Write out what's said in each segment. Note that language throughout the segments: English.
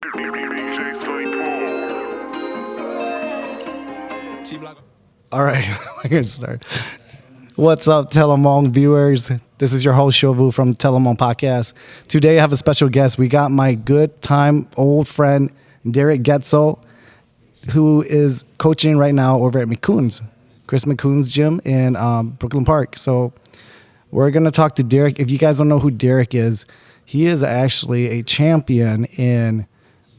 All right, we're gonna start. What's up, TeleHmong viewers? This is your host Shovu from TeleHmong Podcast. Today I have a special guest. We got my good time old friend Derek Getzel, who is coaching right now over at McCoon's, Chris McCoon's gym in Brooklyn Park. So we're gonna talk to Derek. If you guys don't know who Derek is, he is actually a champion in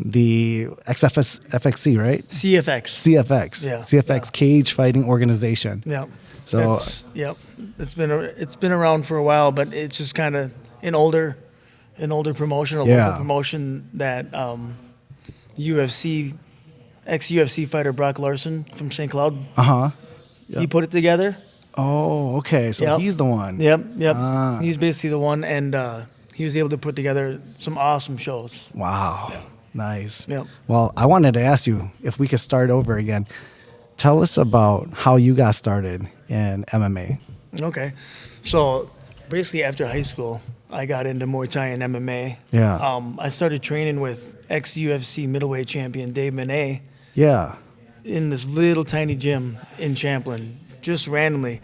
the FXC, right? CFX. CFX. Yeah. CFX Cage Fighting Organization. Yep. So Yep. It's been around for a while, but it's just kind of an older promotion, a local promotion that UFC ex-UFC fighter Brock Larson from St. Cloud. He put it together. Oh, okay. So he's the one. Yep. He's basically the one, and he was able to put together some awesome shows. Wow. Nice. Yep. Well, I wanted to ask you if we could start over again. Tell us about how you got started in MMA. Okay. So basically after high school, I got into Muay Thai and MMA. Yeah. I started training with ex-UFC middleweight champion Dave Manet Yeah. in this little tiny gym in Champlin, just randomly.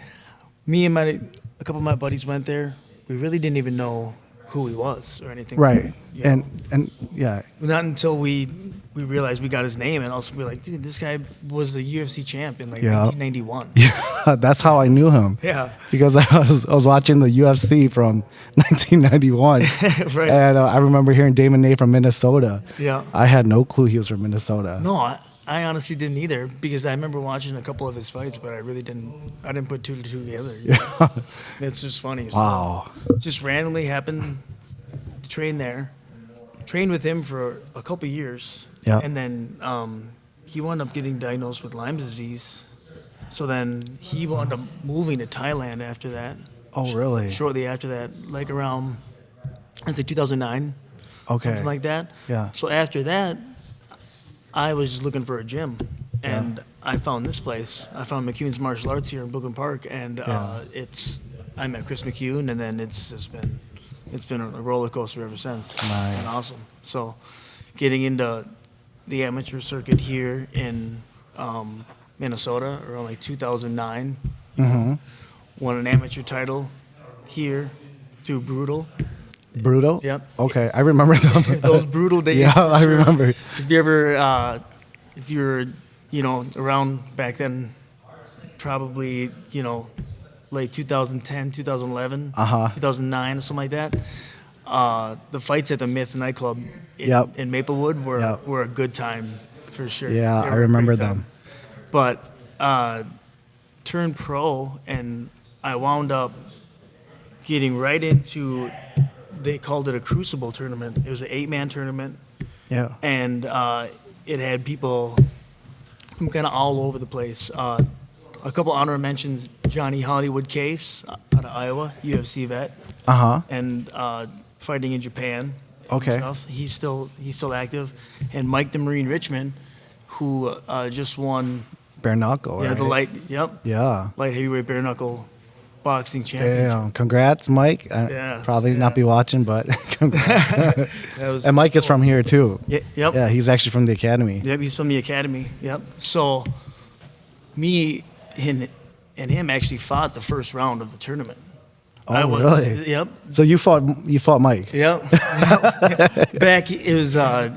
Me and a couple of my buddies went there. We really didn't even know who he was or anything. Right. You know? And yeah. Not until we realized we got his name, and also we were like, dude, this guy was the UFC champ in 1991. Yeah. That's how I knew him. Yeah. Because I was watching the UFC from 1991. Right. And I remember hearing Damon Nate from Minnesota. Yeah. I had no clue he was from Minnesota. No, I honestly didn't either, because I remember watching a couple of his fights, but I didn't put two to two together. You know? It's just funny. Wow. So just randomly happened to train there. Trained with him for a couple of years. Yeah. And then he wound up getting diagnosed with Lyme disease. So then he wound up moving to Thailand after that. Oh, really? Shortly after that, like around, I'd say 2009. Okay. Something like that. Yeah. So after that, I was just looking for a gym, and I found this place. I found McCoon's Martial Arts here in Brooklyn Park, and I met Chris McCoon, and then it's been a roller coaster ever since. It's been awesome. So getting into the amateur circuit here in Minnesota around like 2009. Won an amateur title here through Brutal. Brutal? Yep. Okay, I remember them. Those brutal days. Yeah, I remember. If you ever, if you were, around back then, probably, late 2010, 2011, 2009, or something like that, the fights at the Myth nightclub in Maplewood were a good time, for sure. Yeah, They I were a remember great them. time. But turned pro, and I wound up getting right into, they called it a Crucible tournament. It was an 8-man tournament. Yeah. And it had people from kind of all over the place. A couple honorable mentions: Johnny Hollywood Case out of Iowa, UFC vet, and fighting in Japan. Okay. And stuff. He's still active. And Mike the Marine Richmond, who just won. Bare knuckle. Yeah, right? the light. Yep. Yeah. Light heavyweight bare knuckle boxing championship. Damn. Congrats, Mike. Probably not be watching, but congrats. And Mike is from here too. Yep. Yeah, he's actually from the academy. Yep, he's from the academy. Yep. So, me and him actually fought the first round of the tournament. Oh, really? Yep. So you fought Mike. Yep. Back it was at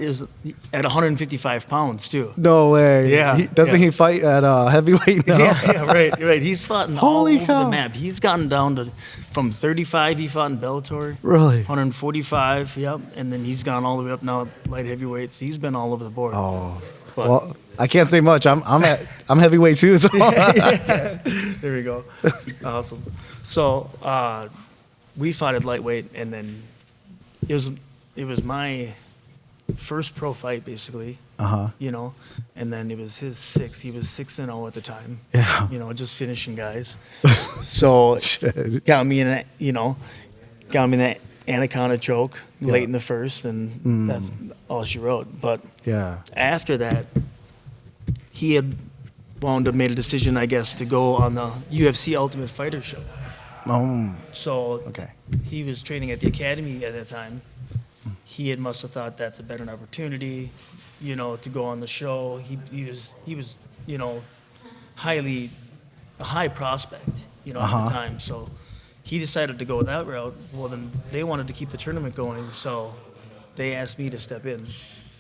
155 pounds too. No way. Yeah. Doesn't he fight at heavyweight now? Yeah, right. He's fought all Holy over cow. the map. He's gotten down to from 35. He fought in Bellator. Really? 145. Yep. And then he's gone all the way up now light heavyweights. He's been all over the board. Oh. But- Well, I can't say much. I'm heavyweight too. So. There we go. Awesome. So we fought at lightweight, and then it was my first pro fight basically. And then it was his sixth. He was 6-0 at the time. Yeah. Just finishing guys. So got me in that anaconda choke late in the first, and that's all she wrote. But after that, he had wound up made a decision, I guess, to go on the UFC Ultimate Fighter show. So he was training at the academy at that time. he had must have thought that's a better opportunity, to go on the show. He was, highly a high prospect, at the time. So he decided to go that route. Well, then they wanted to keep the tournament going, so they asked me to step in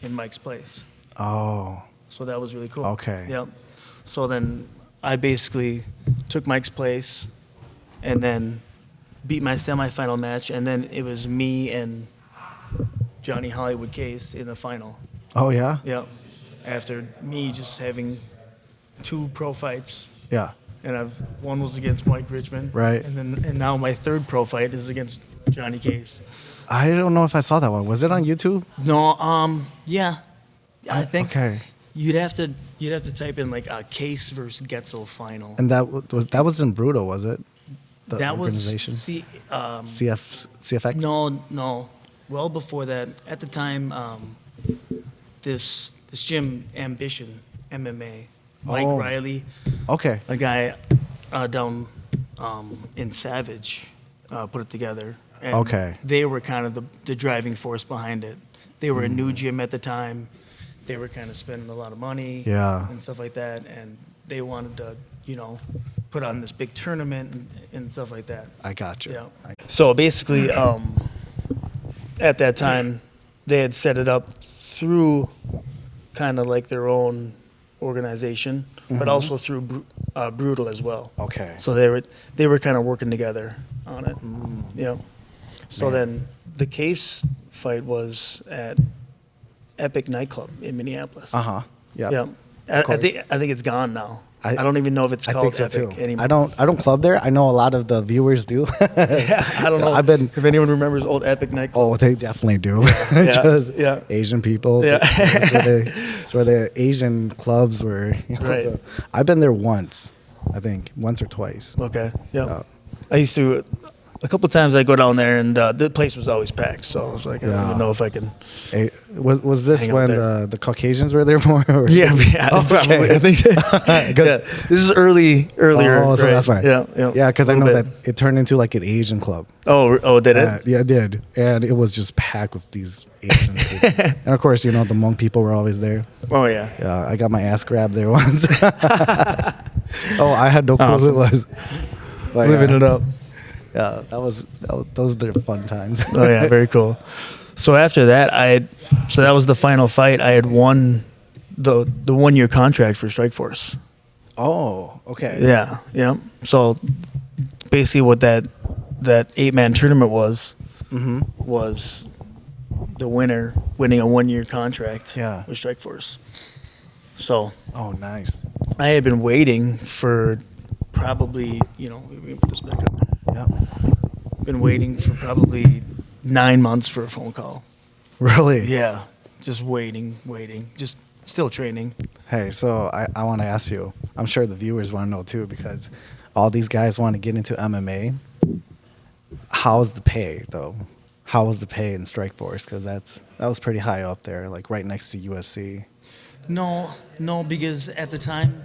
Mike's place. Oh, So that was really cool. Okay. Yep. So then I basically took Mike's place and then beat my semifinal match, and then it was me and Johnny Hollywood Case in the final. oh yeah, Yep. After me just having 2 pro fights, yeah. and one was against Mike Richmond, Right. and now my 3rd pro fight is against Johnny Case. I don't know if I saw that one. Was it on YouTube? No, yeah, I think Okay. you'd have to type in like a Case versus Getzel final. And that was in Brutal, was it? The That organization. was CFX. no, well before that. At the time, this gym, Ambition MMA, Mike Oh. Riley, Okay. a guy down in Savage, put it together. And Okay. they were kind of the driving force behind it. They were a new gym at the time. They were kind of spending a lot of money Yeah. and stuff like that, and they wanted to, put on this big tournament and stuff like that. I got you. Yeah. So basically, at that time, they had set it up through kind of like their own organization, but also through Brutal as well. Okay. So they were kind of working together on it. Yeah. So then the Case fight was at Epic nightclub in Minneapolis. Uh-huh. Yep. Yeah. I think it's gone now. I don't even know if it's I called think so Epic too. anymore. I don't club there. I know a lot of the viewers do. Yeah, I don't know. I've been. if anyone remembers old Epic nightclub. Oh, they definitely do. Yeah, Just yeah. Asian people. Yeah. That's where the Asian clubs were. Right. So I've been there once, I think, once or twice. Okay. Yeah. Yeah. I used to. A couple times I go down there and the place was always packed. So I was like, I don't Yeah. even know if I can. Hey, was this Hang out when there. the Caucasians were there more? Or? Yeah, Oh, probably. okay. I think. Yeah. This is earlier. Oh, so right? that's right. Yeah, yeah. Yeah, because I Little know bit. that it turned into like an Asian club. Oh, did it? Yeah, it did. And it was just packed with these Asian people. And of course, the Hmong people were always there. Oh yeah. Yeah, I got my ass grabbed there once. Oh, I had no clue who it was. But, Living it up. Yeah, those were fun times. Oh yeah, very cool. So after that, so that was the final fight. I had won the 1-year contract for Strikeforce. Oh, okay. Yeah. So basically, what that 8-man tournament was the winner winning a 1-year contract. Yeah. With Strikeforce. So Oh, nice. I had been waiting for probably let me put this back up. Yeah. Been waiting for probably 9 months for a phone call. Really? Yeah, just waiting, just still training. Hey, so I want to ask you. I'm sure the viewers want to know too, because all these guys want to get into MMA. How's the pay though? How was the pay in Strikeforce? Because that was pretty high up there, like right next to USC. No, because at the time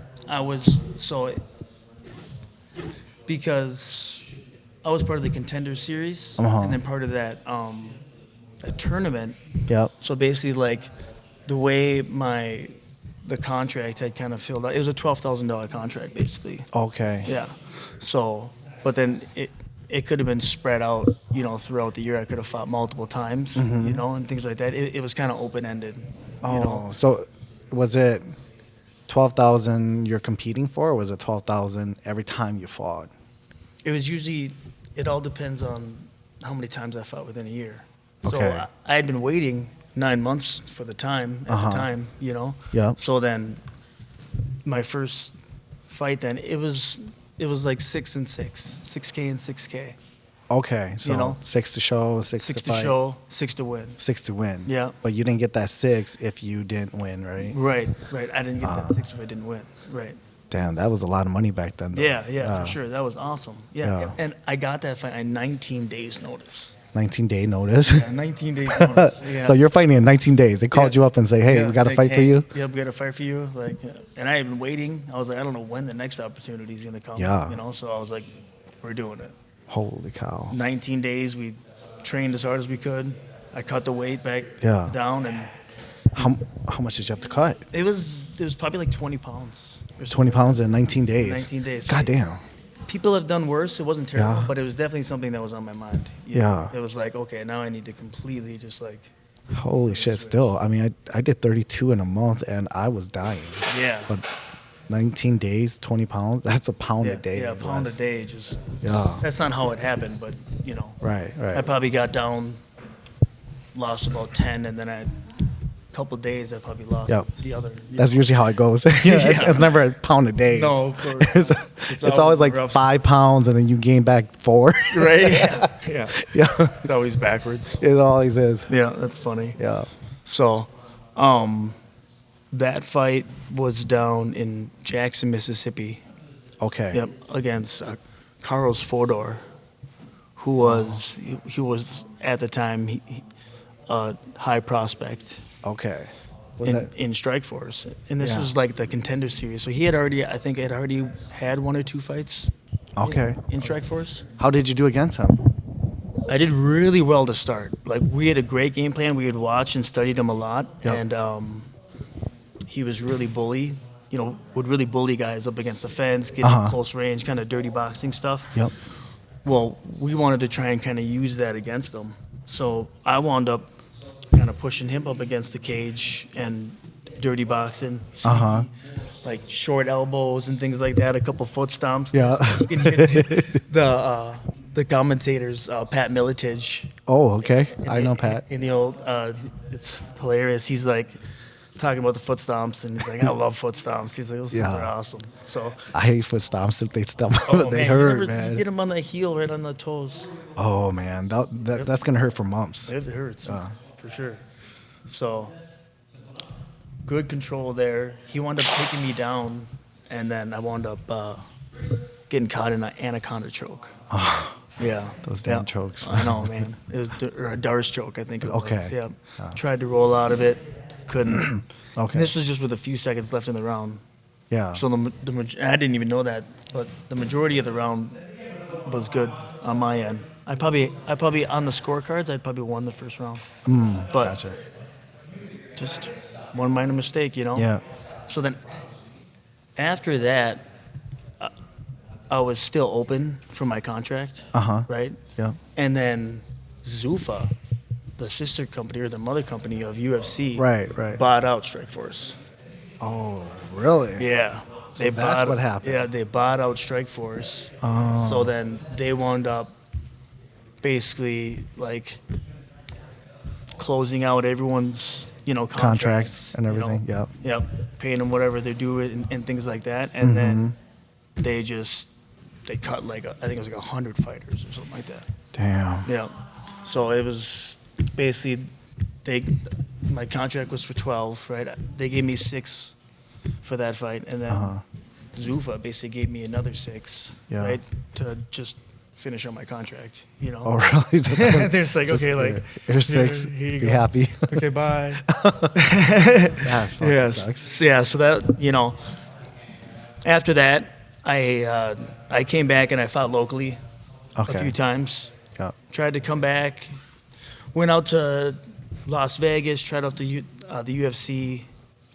because I was part of the Contender Series, and then part of that a tournament. Yep. So basically, like the way the contract had kind of filled out, it was a $12,000 contract, basically. Okay. Yeah. So, but then it could have been spread out, throughout the year. I could have fought multiple times, and things like that. It was kind of open ended. Oh, so was it 12,000 you're competing for, or was it 12,000 every time you fought? It was usually. It all depends on how many times I fought within a year. So Okay. I had been waiting 9 months for the time at the time, Yeah. So then my first fight, then it was like 6 and 6, 6K and 6K. Okay, so 6 to show, 6 6 to to fight, show, 6 to win. 6 to win. Yeah. But you didn't get that 6 if you didn't win, right? Right. I didn't get that 6 if I didn't win. Right. Damn, that was a lot of money back then, though. Yeah, for sure. That was awesome. Yeah. Yeah. And I got that fight on 19 days notice. 19-day notice. Yeah, 19 days notice. Yeah. So you're fighting in 19 days. They called Yeah. you up and say, hey, Yeah, we got to like, fight for hey, you? Yeah, we got to fight for you. Like, and I had been waiting. I was like, I don't know when the next opportunity is going to come. Yeah. So I was like, we're doing it. Holy cow. 19 days. We trained as hard as we could. I cut the weight back Yeah. down, and How how much did you have to cut? it was probably like 20 pounds. Or 20 something. pounds in 19 days. 19 days. God damn. People have done worse. It wasn't terrible, Yeah. but it was definitely something that was on my mind. Yeah. It was like, okay, now I need to completely just like, Holy shit. Still, I mean, I did 32 in a month and I was dying. yeah. But 19 days, 20 pounds, that's a pound yeah, a day. yeah, a pound a Wes. day. Just Yeah. that's not how it happened, but Right, right. I probably got down, lost about 10, and then a couple days I probably lost Yep. the other. That's usually how it goes. It's never a pound a day. No, of course. It's always like rough. 5 pounds and then you gain back 4. Right? Yeah. Yeah. Yeah. It's always backwards. It always is. Yeah, that's funny. Yeah. So, that fight was down in Jackson, Mississippi. Okay. Yep, against Carlos Fodor, who was he was at the time a high prospect Okay. Was that in Strikeforce, and this Yeah. was like the Contender Series. So he had already, I think, had 1 or 2 fights. okay? In Strikeforce. How did you do against him? I did really well to start. Like, we had a great game plan. We had watched and studied him a lot, Yep. and he was really bully. Would really bully guys up against the fence, get in close range, kind of dirty boxing stuff. Yep. Well, we wanted to try and kind of use that against him. So I wound up kind of pushing him up against the cage and dirty boxing. Like short elbows and things like that, a couple foot stomps. Yeah. You can hear the commentators, Pat Miletich. Oh, okay. I know Pat. In the old, it's hilarious. He's like talking about the foot stomps, and he's like, I love foot stomps. He's like, those things Yeah. are awesome. So, I hate foot stomps if they stomp. oh, they man, hurt, you man. get him on the heel, right on the toes. Oh man, that's gonna hurt for months. It hurts, for sure. So, good control there. He wound up taking me down, and then I wound up getting caught in an anaconda choke. Yeah. Those damn chokes. I know, man. It was or a Darce choke, I think it was. Okay. Yeah. Tried to roll out of it, couldn't. Okay. And this was just with a few seconds left in the round. Yeah. So I didn't even know that, but the majority of the round was good on my end. I probably on the scorecards, I'd probably won the first round. But Gotcha. just one minor mistake, Yeah. So then after that, I was still open for my contract. Right? Yeah. And then Zuffa, the sister company or the mother company of UFC, Right. bought out Strikeforce. Oh, really? Yeah. That's what happened. Yeah, they bought out Strikeforce. Oh. So then they wound up basically like closing out everyone's, Contracts and everything. Yep. Yep. Paying them whatever they do and things like that. And then they cut like, I think it was like 100 fighters or something like that. Damn. Yeah. So it was basically my contract was for 12, right? They gave me 6 for that fight, and then Zuffa basically gave me another 6, Yeah. right, to just finish on my contract. Oh, really? They're just like, okay, like here's 6. here you Be go. happy. Okay, bye. That fucking Yes. sucks. Yeah. So that after that, I came back and I fought locally Okay. a few times. Yeah. Tried to come back. Went out to Las Vegas. Tried out the UFC.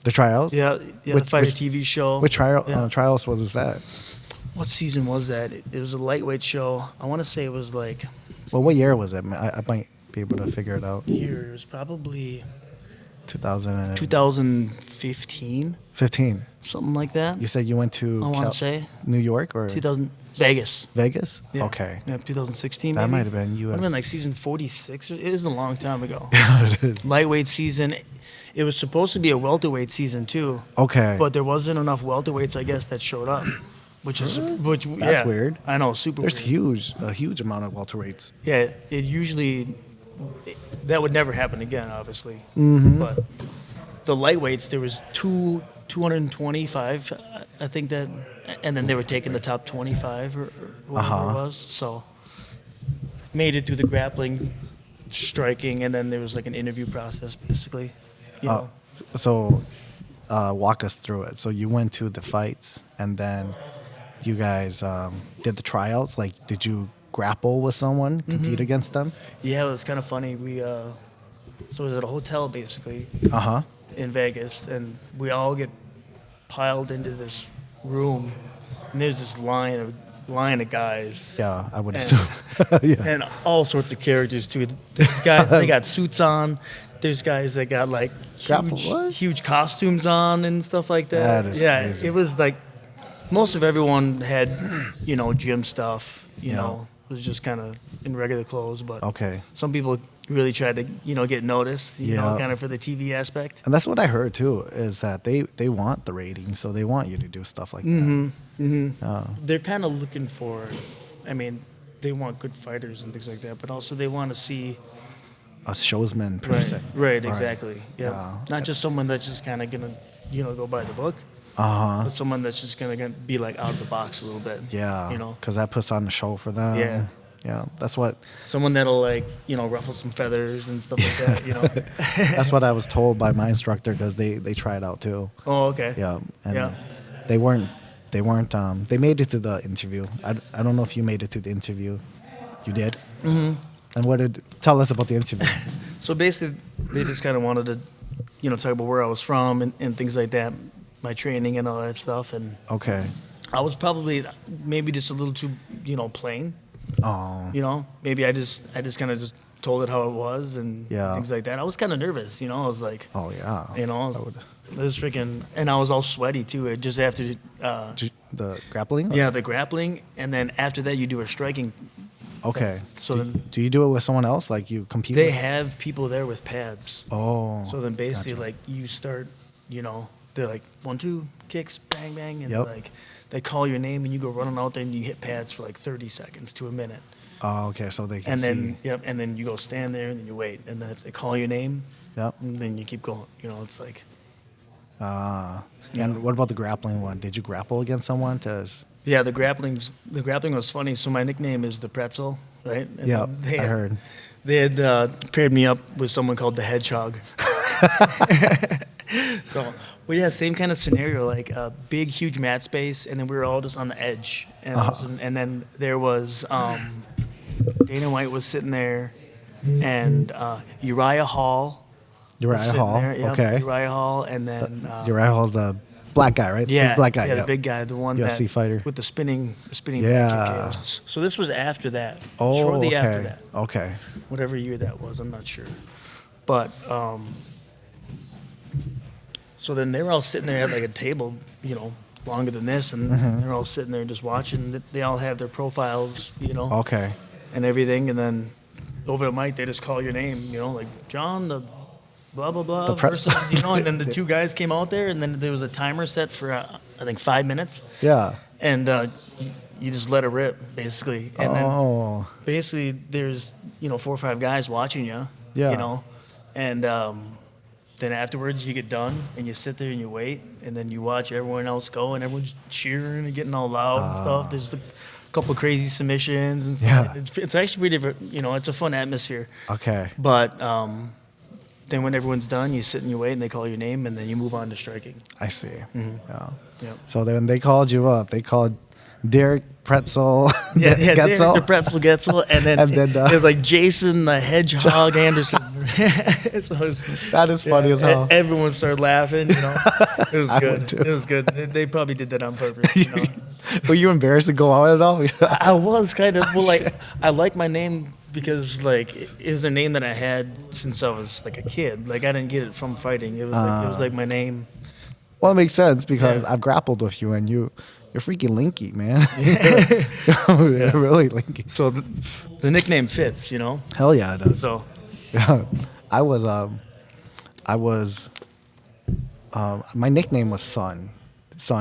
The trials. Yeah, the Which- fighter which- TV show. Which Yeah. trials was that? What season was that? It was a lightweight show. I want to say it was like Well, what year was it? I might be able to figure it out. here. It was probably 2015. 2015, something like that. You said you went to I want to say New York or 2000 Vegas. Vegas? Yeah. Okay. Yeah, 2016. That maybe? might have been Might have been like season 46. It was a long time ago. it is. Lightweight season. It was supposed to be a welterweight season too, Okay. but there wasn't enough welterweights, I guess, that showed up. That's weird. I know, super. There's weird. a huge amount of welterweights. Yeah, that would never happen again, obviously. But the lightweights, there was 225, I think that, and then they were taking the top 25 or whatever it was. So made it through the grappling, striking, and then there was like an interview process, basically. So, walk us through it. So you went to the fights, and then you guys did the tryouts. Like, did you grapple with someone, compete against them? Yeah, it was kind of funny. So it was at a hotel basically Uh huh. in Vegas, and we all get piled into this room, and there's this line of guys. Yeah, I would And, assume. Yeah. and all sorts of characters too. There's guys they got suits on. There's guys that got like Grapple- what? huge costumes on and stuff like that. That is yeah, crazy. it was like most of everyone had, gym stuff. It was just kind of in regular clothes, but Okay. some people really tried to, get noticed. Yeah. Kind of for the TV aspect. And that's what I heard too, is that they want the ratings, so they want you to do stuff like that. They're kind of looking for, I mean, they want good fighters and things like that, but also they want to see. A showsman person. Right, exactly. Yeah. Yeah. Not just someone that's just kind of gonna, go by the book, Uh huh. but someone that's just gonna be like out of the box a little bit. Yeah. You know, Because that puts on the show for them. Yeah. Yeah. That's what someone that'll like, ruffle some feathers and stuff like that. that's what I was told by my instructor, because they tried out too. Oh, okay. Yeah. And Yeah. they weren't they made it to the interview. I don't know if you made it to the interview. You did? Mm-hmm. And tell us about the interview. So basically, they just kind of wanted to, talk about where I was from and things like that, my training and all that stuff. And Okay. I was probably maybe just a little too, plain. Oh. Maybe I just kind of just told it how it was and Yeah. things like that. I was kind of nervous, I was like, Oh yeah. this freaking, and I was all sweaty too. It just after, The grappling? yeah, the grappling, and then after that you do a striking. Okay. So then Do you do it with someone else? Like you compete they with? have people there with pads. Oh. So then basically, like, you start, they're like 1, 2 kicks, bang, bang, and Yep. like they call your name and you go running out there and you hit pads for like 30 seconds to a minute. Oh, okay. So they can And see. then, yep, and then you go stand there and then you wait. And then if they call your name, Yep. and then you keep going. It's like, And what about the grappling one? Did you grapple against someone? yeah, the grappling was funny. So my nickname is the Pretzel, right? And Yeah, they I had- heard. They had paired me up with someone called the Hedgehog. So, well, yeah, same kind of scenario, like a big, huge mat space, and then we were all just on the edge. And then there was Dana White was sitting there, and Uriah Hall. was Uriah sitting Hall. there, yep, Okay. Uriah Hall, and then Uriah Hall's the black guy, right? yeah, Big black guy. yeah, Yeah. the big guy, the one UFC that fighter. with the spinning Yeah. KOs. So this was after that, Oh, shortly okay. after that. Okay. Whatever year that was, I'm not sure. But so then they were all sitting there at like a table, longer than this, and Mm-hmm. they're all sitting there just watching. They all have their profiles, Okay. and everything. And then over the mic, they just call your name, like John, the blah blah blah The press- versus, and then the two guys came out there, and then there was a timer set for I think 5 minutes, Yeah. and you just let it rip basically, and then Oh. basically there's 4 or 5 guys watching you, Yeah. and then afterwards you get done and you sit there and you wait, and then you watch everyone else go and everyone's cheering and getting all loud and stuff. There's a couple crazy submissions and stuff. Yeah. It's actually pretty, it's a fun atmosphere. Okay. But then when everyone's done, you sit and you wait, and they call your name, and then you move on to striking. I see. Yeah. Yep. So then they called you up. They called Derek Pretzel. Yeah, Getzel. the Pretzel Getzel, and then, And then, it was like Jason the Hedgehog Anderson. So it was, That is funny as hell. Everyone started laughing. It was I good. would too. It was good. They probably did that on purpose. Were you embarrassed to go out at all? I was kind of I like my name because like it is a name that I had since I was like a kid. Like I didn't get it from fighting. It was like my name. Well, it makes sense because Yeah. I've grappled with you, and you're freaking linky, man. You're really linky. So the nickname fits. Hell yeah, it does. So Yeah, I was my nickname was Son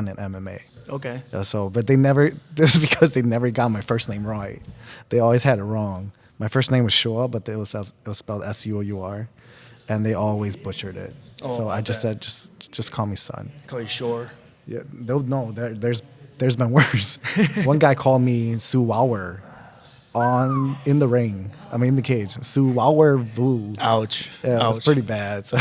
in MMA. okay. Yeah, so, but this is because they never got my first name right. They always had it wrong. My first name was Shua, but it was spelled Suour, and they always butchered it. Oh, So I just okay. said, just call me Son. Call you Shore. Yeah, there's been worse. One guy called me Suour in the ring. In the cage. Suour Vu. Ouch. Yeah, Ouch. it's pretty bad. So,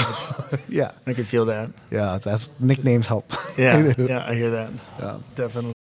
yeah, I could feel that. that's nicknames help. Yeah, yeah, I hear that. Yeah. Definitely.